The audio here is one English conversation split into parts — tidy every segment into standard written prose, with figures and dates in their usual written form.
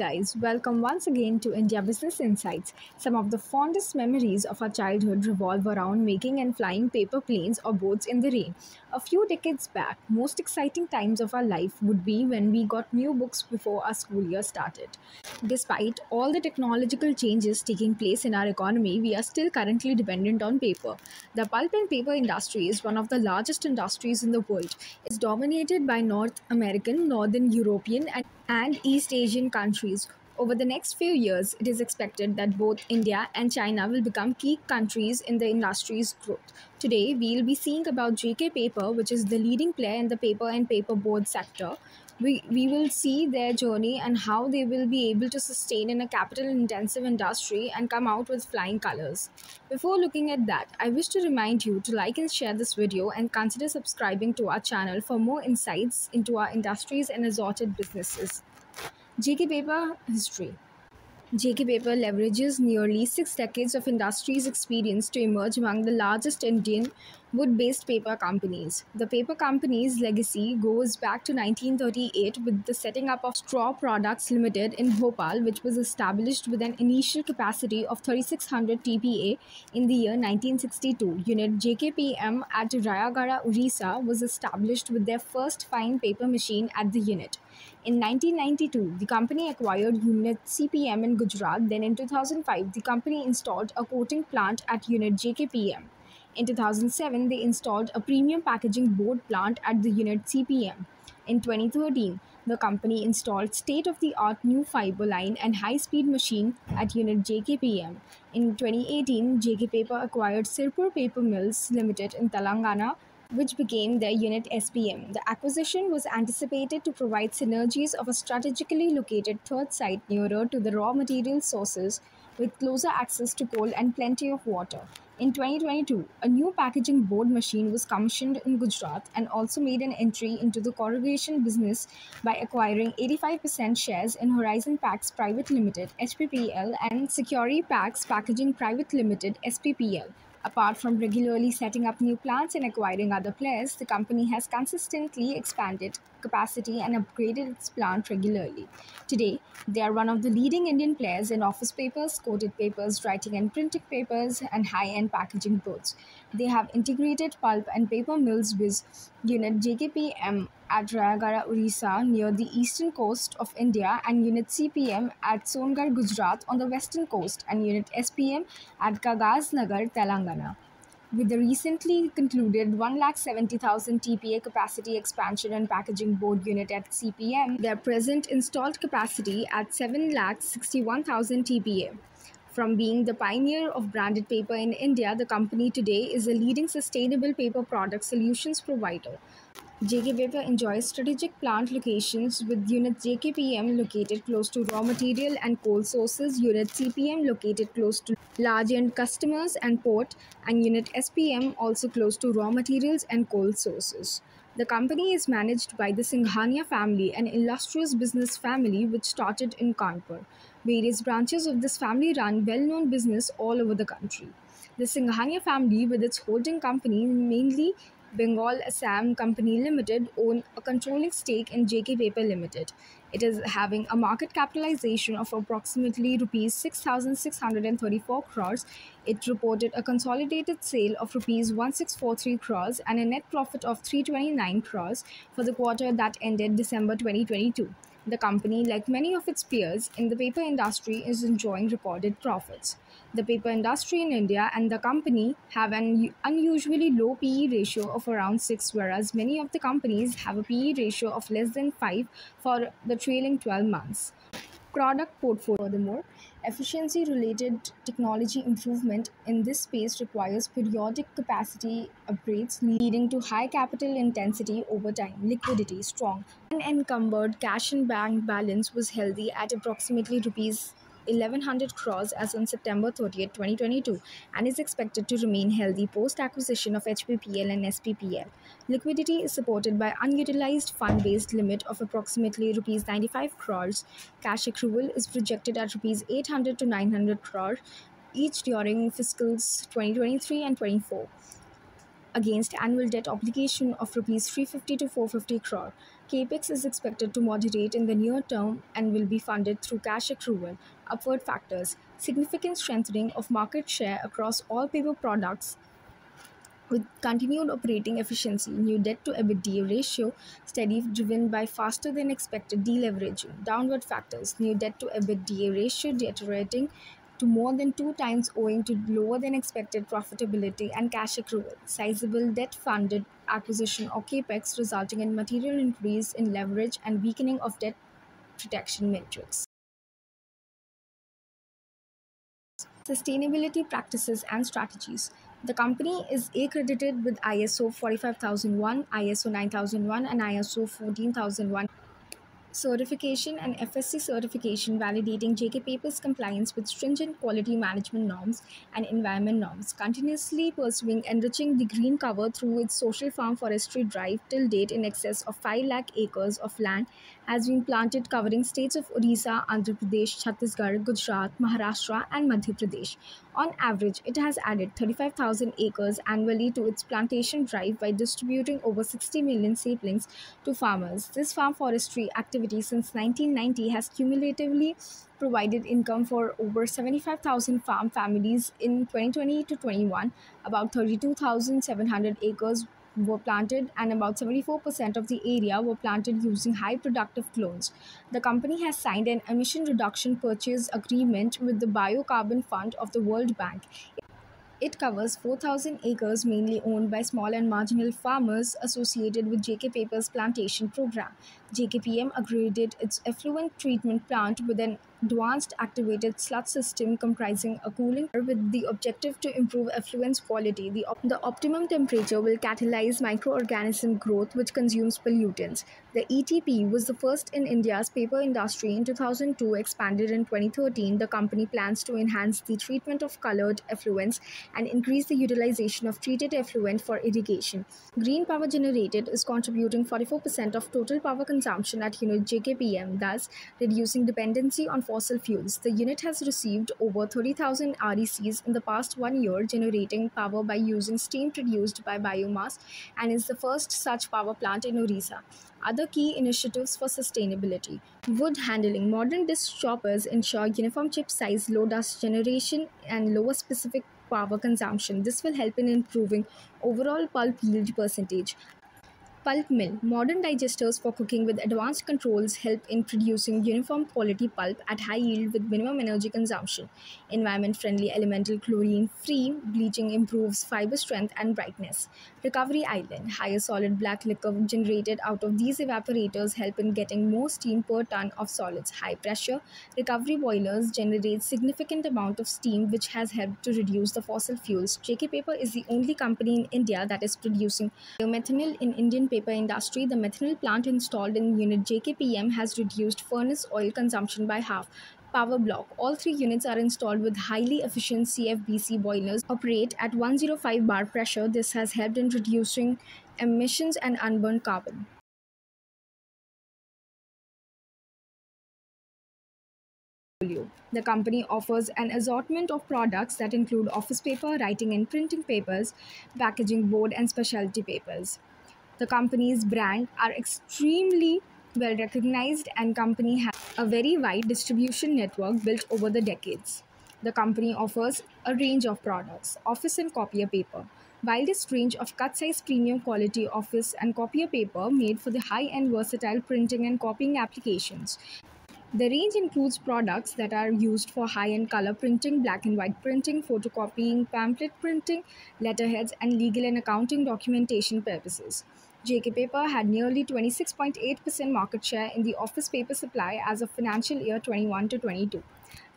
guys, welcome once again to India Business Insights. Some of the fondest memories of our childhood revolve around making and flying paper planes or boats in the rain. A few decades back, most exciting times of our life would be when we got new books before our school year started. Despite all the technological changes taking place in our economy, we are still currently dependent on paper. The pulp and paper industry is one of the largest industries in the world. It's dominated by North American, Northern European, and East Asian countries. Over the next few years, it is expected that both India and China will become key countries in the industry's growth. Today, we'll be seeing about JK Paper, which is the leading player in the paper and paperboard sector. We will see their journey and how they will be able to sustain in a capital intensive industry and come out with flying colors. Before looking at that, I wish to remind you to like and share this video and consider subscribing to our channel for more insights into our industries and assorted businesses. JK Paper History. JK Paper leverages nearly 6 decades of industry's experience to emerge among the largest Indian wood-based paper companies. The paper company's legacy goes back to 1938 with the setting up of Straw Products Limited in Bhopal, which was established with an initial capacity of 3600 TPA in the year 1962. Unit JKPM at Rayagada, Orissa was established with their first fine paper machine at the unit. In 1992, the company acquired Unit CPM in Gujarat. Then in 2005, the company installed a coating plant at Unit JKPM. In 2007, they installed a premium packaging board plant at the Unit CPM. In 2013, the company installed state-of-the-art new fiber line and high-speed machine at Unit JKPM. In 2018, JK Paper acquired Sirpur Paper Mills Limited in Telangana, which became their Unit SPM. The acquisition was anticipated to provide synergies of a strategically located third site nearer to the raw material sources with closer access to coal and plenty of water. In 2022, a new packaging board machine was commissioned in Gujarat and also made an entry into the corrugation business by acquiring 85% shares in Horizon Packs Private Limited (HPPL) and Securi Packs Packaging Private Limited (SPPL). Apart from regularly setting up new plants and acquiring other players, the company has consistently expanded capacity and upgraded its plant regularly. Today, they are one of the leading Indian players in office papers, coated papers, writing and printing papers, and high-end packaging boards. They have integrated pulp and paper mills with Unit JKPM at Rayagada, Orissa near the eastern coast of India, and Unit CPM at Songarh, Gujarat on the western coast, and Unit SPM at Kagaz-Nagar, Telangana. With the recently concluded 170,000 TPA capacity expansion and packaging board unit at CPM, their present installed capacity at 761,000 TPA. From being the pioneer of branded paper in India, the company today is a leading sustainable paper product solutions provider. JK Paper enjoys strategic plant locations with Unit JKPM located close to raw material and coal sources, Unit CPM located close to large end customers and port, and Unit SPM also close to raw materials and coal sources. The company is managed by the Singhania family, an illustrious business family which started in Kanpur. Various branches of this family run well-known business all over the country. The Singhania family, with its holding company, mainly Bengal Assam Company Limited, own a controlling stake in JK Paper Limited. It is having a market capitalization of approximately rupees 6,634 crores. It reported a consolidated sale of rupees 1643 crores and a net profit of 329 crores for the quarter that ended December 2022. The company, like many of its peers in the paper industry, is enjoying recorded profits. The paper industry in India and the company have an unusually low PE ratio of around 6, whereas many of the companies have a PE ratio of less than 5 for the trailing 12 months. Product portfolio. Furthermore, efficiency-related technology improvement in this space requires periodic capacity upgrades, leading to high capital intensity over time. Liquidity strong. Unencumbered cash and bank balance was healthy at approximately rupees 1100 crores as on September 30th, 2022, and is expected to remain healthy post-acquisition of HPPL and SPPL. Liquidity is supported by unutilized fund-based limit of approximately rupees 95 crores. Cash accrual is projected at rupees 800 to 900 crores each during fiscals 2023 and 24. against annual debt obligation of rupees 350 to 450 crore. Capex is expected to moderate in the near term and will be funded through cash accrual. Upward factors: significant strengthening of market share across all paper products with continued operating efficiency, new debt to EBITDA ratio steady driven by faster than expected deleveraging. Downward factors: new debt to EBITDA ratio deteriorating to more than 2 times owing to lower than expected profitability and cash accrual. Sizable debt funded acquisition or capex resulting in material increase in leverage and weakening of debt protection metrics. Sustainability practices and strategies. The company is accredited with ISO 45001, ISO 9001, and ISO 14001 certification and FSC certification validating JK Paper's compliance with stringent quality management norms and environment norms, continuously pursuing enriching the green cover through its social farm forestry drive. Till date, in excess of 5 lakh acres of land has been planted covering states of Odisha, Andhra Pradesh, Chhattisgarh, Gujarat, Maharashtra, and Madhya Pradesh. On average, it has added 35,000 acres annually to its plantation drive by distributing over 60 million saplings to farmers. This farm forestry activity since 1990 has cumulatively provided income for over 75,000 farm families in 2020 to 21. About 32,700 acres were planted and about 74% of the area were planted using high productive clones. The company has signed an emission reduction purchase agreement with the Biocarbon Fund of the World Bank. It covers 4,000 acres mainly owned by small and marginal farmers associated with JK Paper's plantation program. JKPM upgraded its effluent treatment plant with an advanced activated sludge system comprising a cooling tower with the objective to improve effluent quality. The optimum temperature will catalyze microorganism growth which consumes pollutants. The ETP was the first in India's paper industry in 2002, expanded in 2013. The company plans to enhance the treatment of colored effluents and increase the utilization of treated effluent for irrigation. Green power generated is contributing 44% of total power consumption at unit JKPM, thus reducing dependency on fossil fuels. The unit has received over 30,000 RECs in the past 1 year, generating power by using steam produced by biomass, and is the first such power plant in Orissa. Other key initiatives for sustainability: wood handling. Modern disc choppers ensure uniform chip size, low dust generation, and lower specific power consumption. This will help in improving overall pulp yield percentage. Pulp mill. Modern digesters for cooking with advanced controls help in producing uniform quality pulp at high yield with minimum energy consumption. Environment friendly elemental chlorine free bleaching improves fiber strength and brightness. Recovery island. Higher solid black liquor generated out of these evaporators help in getting more steam per ton of solids. High pressure recovery boilers generate significant amount of steam which has helped to reduce the fossil fuels. JK Paper is the only company in India that is producing biomethanol in Indian paper industry. The methanol plant installed in unit JKPM has reduced furnace oil consumption by half. Power block. All three units are installed with highly efficient CFBC boilers, operate at 105 bar pressure. This has helped in reducing emissions and unburned carbon. The company offers an assortment of products that include office paper, writing and printing papers, packaging board, and specialty papers. The company's brand are extremely well recognized and company has a very wide distribution network built over the decades. The company offers a range of products: office and copier paper. Widest range of cut size premium quality office and copier paper made for the high end versatile printing and copying applications. The range includes products that are used for high-end color printing, black and white printing, photocopying, pamphlet printing, letterheads, and legal and accounting documentation purposes. JK Paper had nearly 26.8% market share in the office paper supply as of financial year 21 to 22.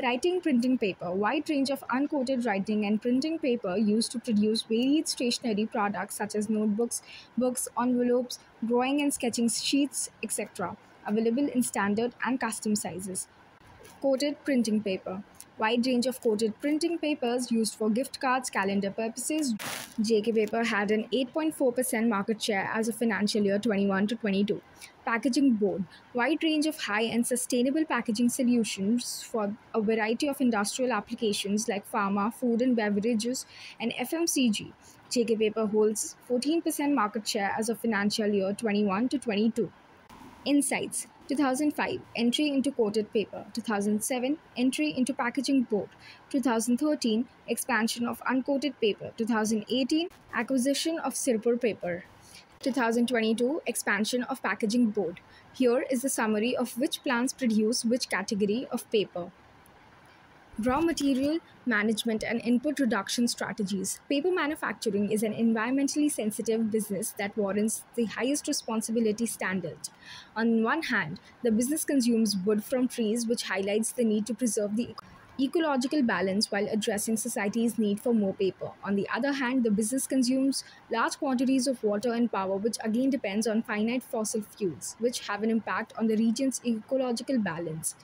Writing printing paper. Wide range of uncoated writing and printing paper used to produce varied stationery products such as notebooks, books, envelopes, drawing and sketching sheets, etc. Available in standard and custom sizes. Coated printing paper. Wide range of coated printing papers used for gift cards, calendar purposes. JK Paper had an 8.4% market share as of financial year 21 to 22. Packaging board. Wide range of high and sustainable packaging solutions for a variety of industrial applications like pharma, food and beverages, and FMCG. JK Paper holds 14% market share as of financial year 21 to 22. Insights. 2005 Entry into coated paper. 2007 Entry into packaging board. 2013 Expansion of uncoated paper. 2018 Acquisition of Sirpur paper. 2022 Expansion of packaging board. Here is the summary of which plants produce which category of paper. Raw material management and input reduction strategies. Paper manufacturing is an environmentally sensitive business that warrants the highest responsibility standard. On one hand, the business consumes wood from trees, which highlights the need to preserve the ecological balance while addressing society's need for more paper. On the other hand, the business consumes large quantities of water and power, which again depends on finite fossil fuels, which have an impact on the region's ecological balance.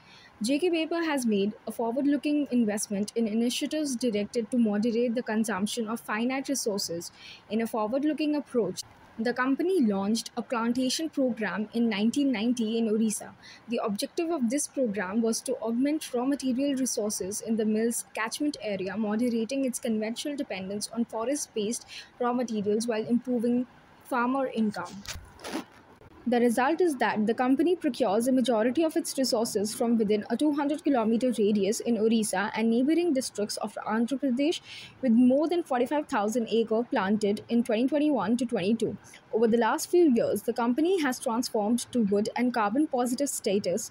JK Paper has made a forward looking investment in initiatives directed to moderate the consumption of finite resources. In a forward looking approach, the company launched a plantation program in 1990 in Orissa. The objective of this program was to augment raw material resources in the mill's catchment area, moderating its conventional dependence on forest based raw materials while improving farmer income. The result is that the company procures a majority of its resources from within a 200-kilometer radius in Orissa and neighboring districts of Andhra Pradesh, with more than 45,000 acres planted in 2021 to 22. Over the last few years, the company has transformed to wood and carbon positive status,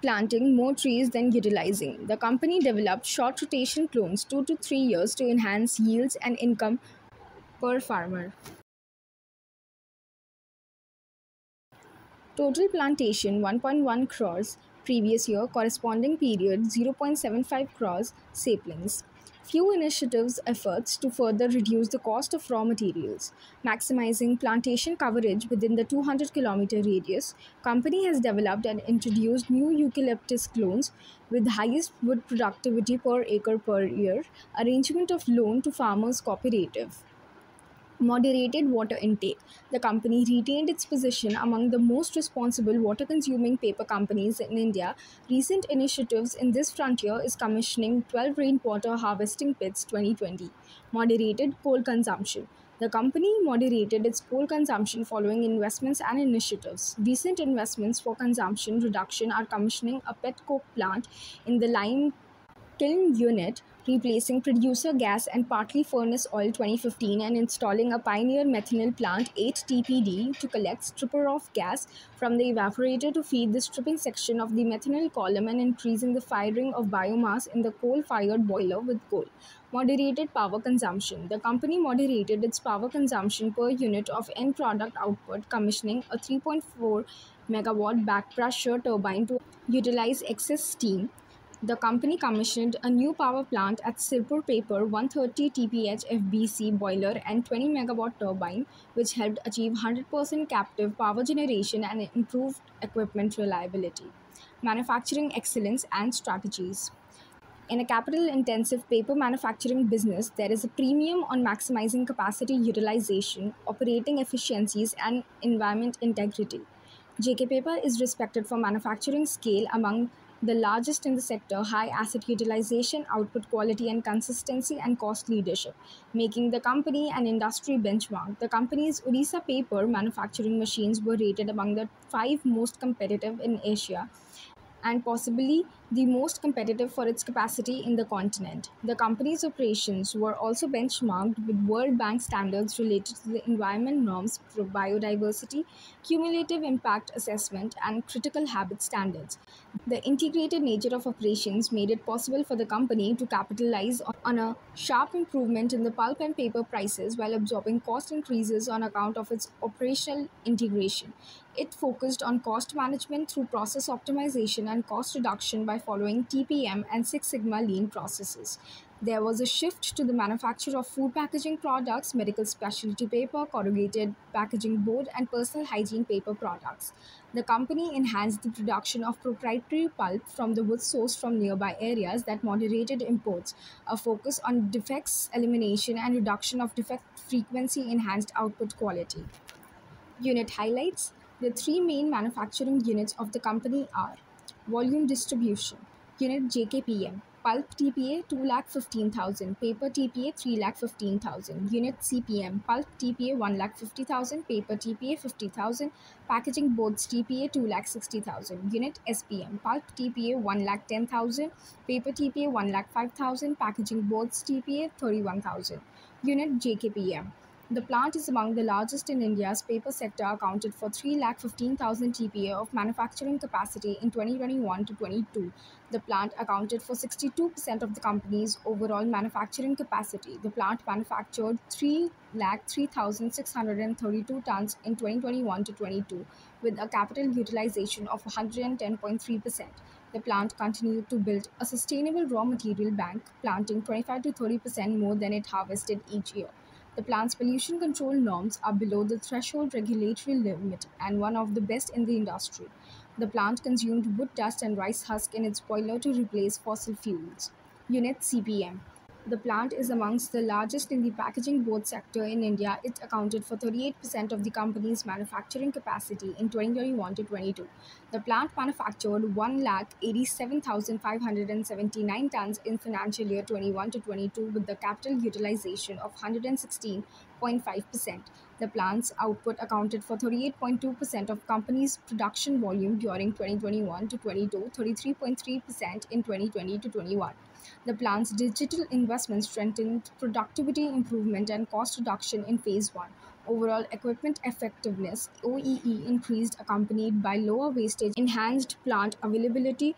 planting more trees than utilizing. The company developed short rotation clones 2 to 3 years to enhance yields and income per farmer. Total plantation 1.1 crores, previous year corresponding period 0.75 crores saplings. Few initiatives efforts to further reduce the cost of raw materials. Maximizing plantation coverage within the 200-kilometer radius, company has developed and introduced new eucalyptus clones with highest wood productivity per acre per year. Arrangement of loan to farmers cooperative. Moderated water intake. The company retained its position among the most responsible water consuming paper companies in India. Recent initiatives in this frontier is commissioning 12 rainwater harvesting pits 2020. Moderated coal consumption. The company moderated its coal consumption following investments and initiatives. Recent investments for consumption reduction are commissioning a pet coke plant in the lime kiln unit, replacing producer gas and partly furnace oil 2015, and installing a pioneer methanol plant 8 TPD to collect stripper of gas from the evaporator to feed the stripping section of the methanol column, and increasing the firing of biomass in the coal-fired boiler with coal. Moderated power consumption. The company moderated its power consumption per unit of end product output, commissioning a 3.4 megawatt back pressure turbine to utilize excess steam. The company commissioned a new power plant at Sirpur Paper 130 TPH FBC boiler and 20 megawatt turbine, which helped achieve 100% captive power generation and improved equipment reliability. Manufacturing excellence and strategies. In a capital intensive paper manufacturing business, there is a premium on maximizing capacity utilization, operating efficiencies, and environment integrity. JK Paper is respected for manufacturing scale among the largest in the sector, high asset utilization, output quality and consistency, and cost leadership, making the company an industry benchmark. The company's Odisha paper manufacturing machines were rated among the 5 most competitive in Asia and possibly the most competitive for its capacity in the continent. The company's operations were also benchmarked with World Bank standards related to the environment norms for biodiversity, cumulative impact assessment, and critical habit standards. The integrated nature of operations made it possible for the company to capitalize on a sharp improvement in the pulp and paper prices while absorbing cost increases on account of its operational integration. It focused on cost management through process optimization and cost reduction by following TPM and Six Sigma lean processes. There was a shift to the manufacture of food packaging products, medical specialty paper, corrugated packaging board, and personal hygiene paper products. The company enhanced the production of proprietary pulp from the wood sourced from nearby areas that moderated imports. A focus on defects elimination and reduction of defect frequency enhanced output quality. Unit highlights. The three main manufacturing units of the company are volume distribution, unit JKPM, pulp TPA 2,15,000, paper TPA 3,15,000, unit CPM, pulp TPA 1,50,000, paper TPA 50,000, packaging boards TPA 2,60,000, unit SPM, pulp TPA 1,10,000, paper TPA 1,05,000, packaging boards TPA 31,000, unit JKPM. The plant is among the largest in India's paper sector, accounted for 3,15,000 TPA of manufacturing capacity in 2021 to 22. The plant accounted for 62% of the company's overall manufacturing capacity. The plant manufactured 3,03,632 tons in 2021 to 22, with a capital utilization of 110.3%. The plant continued to build a sustainable raw material bank, planting 25 to 30% more than it harvested each year. The plant's pollution control norms are below the threshold regulatory limit and one of the best in the industry. The plant consumed wood dust and rice husk in its boiler to replace fossil fuels. Unit CPM. The plant is amongst the largest in the packaging board sector in India. It accounted for 38% of the company's manufacturing capacity in 2021 to 22. The plant manufactured 1,87,579 tons in financial year 21 to 22 with the capital utilization of 116.5%. The plant's output accounted for 38.2% of company's production volume during 2021 to 22, 33.3% in 2020 to 21. The plant's digital investment strengthened productivity improvement and cost reduction in phase 1. Overall equipment effectiveness OEE increased, accompanied by lower wastage, enhanced plant availability,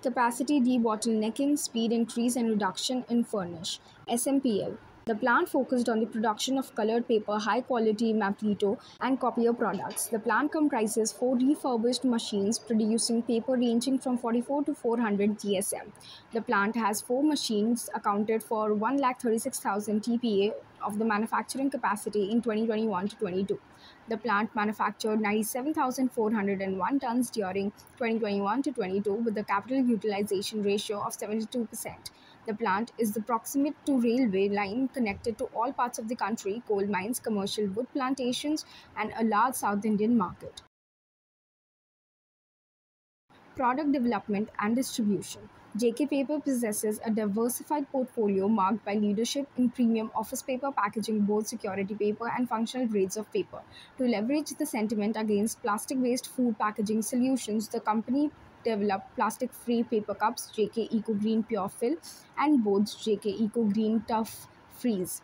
capacity debottlenecking, speed increase, and reduction in furnish. SMPL. The plant focused on the production of colored paper, high quality mapleto, and copier products. The plant comprises 4 refurbished machines producing paper ranging from 44 to 400 GSM. The plant has 4 machines accounted for 1,36,000 TPA of the manufacturing capacity in 2021 to 22. The plant manufactured 97,401 tons during 2021 to 22 with a capital utilization ratio of 72%. The plant is the proximate to railway line connected to all parts of the country, coal mines, commercial wood plantations, and a large South Indian market. Product development and distribution. JK Paper possesses a diversified portfolio marked by leadership in premium office paper, packaging board, security paper, and functional grades of paper. To leverage the sentiment against plastic-based food packaging solutions, the company developed plastic-free paper cups, JK Eco Green Pure Fill, and boards, JK Eco Green Tough Freeze.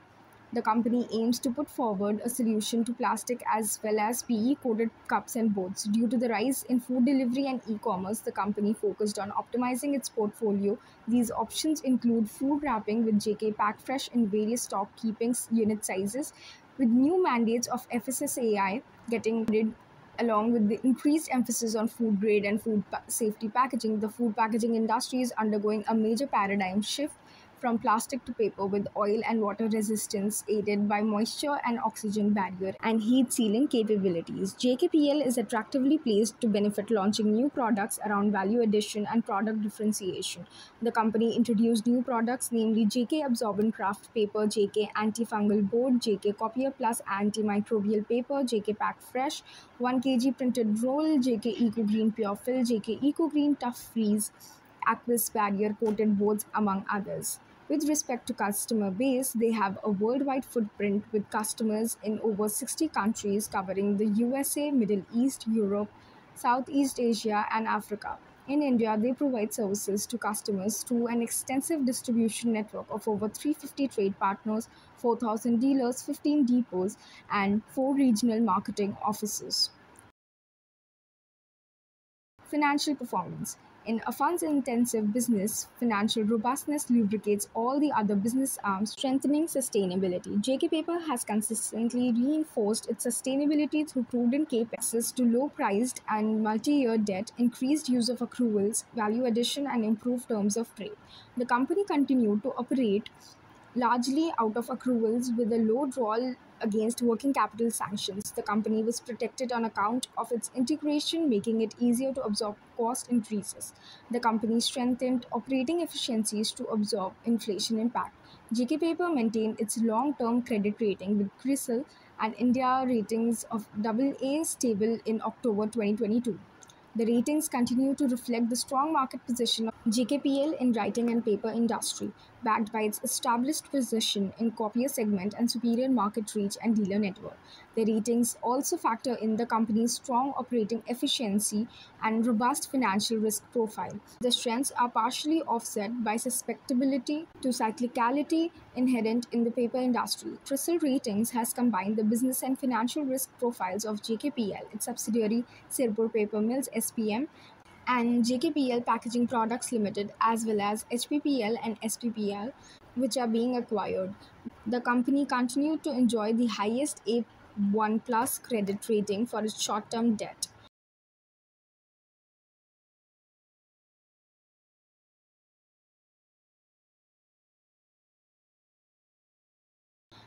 The company aims to put forward a solution to plastic as well as PE-coated cups and boards. Due to the rise in food delivery and e-commerce, the company focused on optimizing its portfolio. These options include food wrapping with JK Pack Fresh in various stock keeping unit sizes, with new mandates of FSSAI getting added. Along with the increased emphasis on food grade and food safety packaging, the food packaging industry is undergoing a major paradigm shift from plastic to paper, with oil and water resistance aided by moisture and oxygen barrier and heat sealing capabilities. JKPL is attractively placed to benefit launching new products around value addition and product differentiation. The company introduced new products, namely JK Absorbent Craft Paper, JK Antifungal Board, JK Copier Plus Antimicrobial Paper, JK Pack Fresh, 1 kg printed roll, JK Eco Green Pure Fill, JK Eco Green Tough Freeze, aqueous barrier coated boards, among others. With respect to customer base, they have a worldwide footprint with customers in over 60 countries covering the USA, Middle East, Europe, Southeast Asia, and Africa. In India, they provide services to customers through an extensive distribution network of over 350 trade partners, 4,000 dealers, 15 depots, and 4 regional marketing offices. Financial performance. In a funds-intensive business, financial robustness lubricates all the other business arms, strengthening sustainability. JK Paper has consistently reinforced its sustainability through prudent CapEx, access to low-priced and multi-year debt, increased use of accruals, value addition, and improved terms of trade. The company continued to operate largely out of accruals with a low draw against working capital sanctions. The company was protected on account of its integration, making it easier to absorb cost increases. The company strengthened operating efficiencies to absorb inflation impact. JK Paper maintained its long-term credit rating with CRISIL and India ratings of AA stable in October 2022. The ratings continue to reflect the strong market position of JKPL in writing and paper industry, backed by its established position in copier segment and superior market reach and dealer network. The ratings also factor in the company's strong operating efficiency and robust financial risk profile. The strengths are partially offset by susceptibility to cyclicality inherent in the paper industry. CRISIL Ratings has combined the business and financial risk profiles of JKPL, its subsidiary Sirpur Paper Mills SPM, and JKPL Packaging Products Limited, as well as HPPL and SPPL, which are being acquired. The company continued to enjoy the highest A1 plus credit rating for its short-term debt.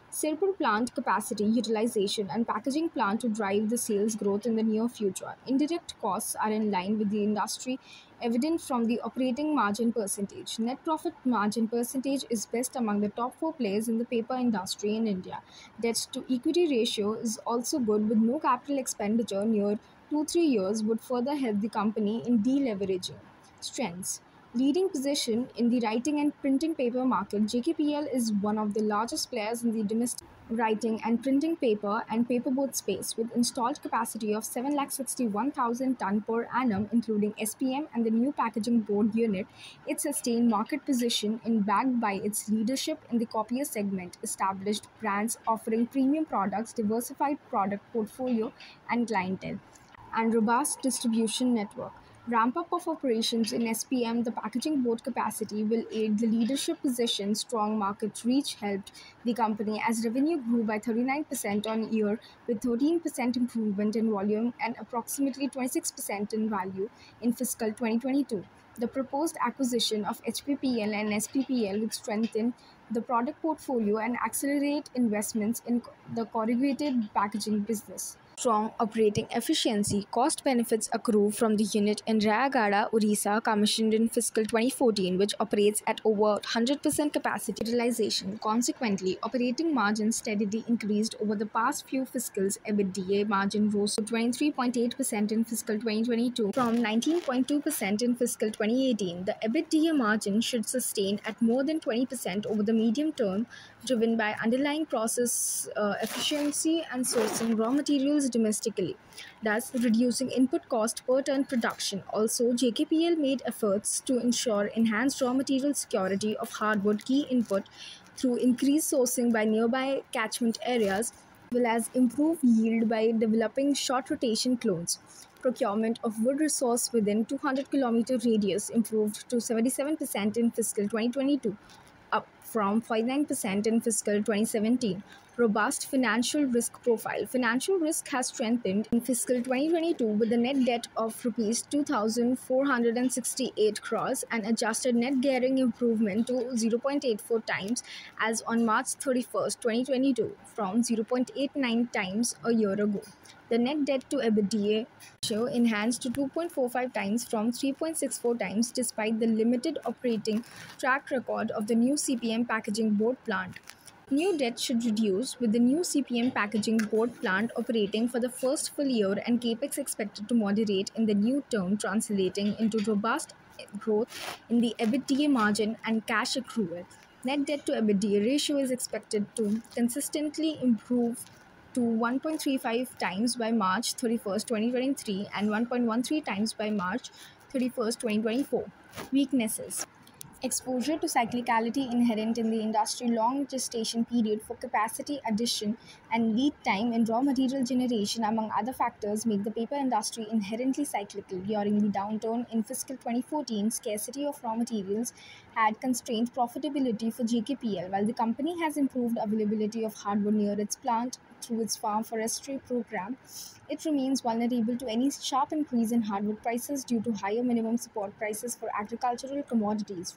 Sirpur plant capacity utilization and packaging plant to drive the sales growth in the near future. Indirect costs are in line with the industry, evident from the operating margin percentage. Net profit margin percentage is best among the top 4 players in the paper industry in India. Debt to equity ratio is also good with no capital expenditure near 2-3 years would further help the company in deleveraging. Strengths. Leading position in the writing and printing paper market, JKPL is one of the largest players in the domestic writing and printing paper and paperboard space, with installed capacity of 761,000 ton per annum, including SPM and the new packaging board unit. It sustained market position in backed by its leadership in the copier segment, established brands offering premium products, diversified product portfolio and clientele, and robust distribution network. Ramp-up of operations in SPM, the packaging board capacity will aid the leadership position. Strong market reach helped the company as revenue grew by 39% on year, with 13% improvement in volume and approximately 26% in value in fiscal 2022. The proposed acquisition of HPPL and SPPL will strengthen the product portfolio and accelerate investments in the corrugated packaging business. Strong operating efficiency. Cost benefits accrue from the unit in Rayagada, Orissa, commissioned in fiscal 2014, which operates at over 100% capacity utilization. Consequently, operating margins steadily increased over the past few fiscals. EBITDA margin rose to 23.8% in fiscal 2022 from 19.2% in fiscal 2018. The EBITDA margin should sustain at more than 20% over the medium term, driven by underlying process efficiency and sourcing raw materials domestically, thus reducing input cost per ton production. Also, JKPL made efforts to ensure enhanced raw material security of hardwood key input through increased sourcing by nearby catchment areas, as well as improve yield by developing short rotation clones. Procurement of wood resource within 200-kilometer radius improved to 77% in fiscal 2022, up from 49% in fiscal 2017. Robust financial risk profile. Financial risk has strengthened in fiscal 2022 with a net debt of Rs 2,468 crores and adjusted net gearing improvement to 0.84 times as on March 31st, 2022 from 0.89 times a year ago. The net debt to EBITDA ratio enhanced to 2.45 times from 3.64 times despite the limited operating track record of the new CPM packaging board plant. New debt should reduce with the new CPM packaging board plant operating for the first full year and capex expected to moderate in the new term, translating into robust growth in the EBITDA margin and cash accrual. Net debt to EBITDA ratio is expected to consistently improve to 1.35 times by March 31st, 2023 and 1.13 times by March 31st, 2024. Weaknesses. Exposure to cyclicality inherent in the industry, long gestation period for capacity addition, and lead time in raw material generation, among other factors, make the paper industry inherently cyclical. During the downturn in fiscal 2014, scarcity of raw materials had constrained profitability for JKPL, while the company has improved availability of hardwood near its plant through its farm forestry program. It remains vulnerable to any sharp increase in hardwood prices due to higher minimum support prices for agricultural commodities.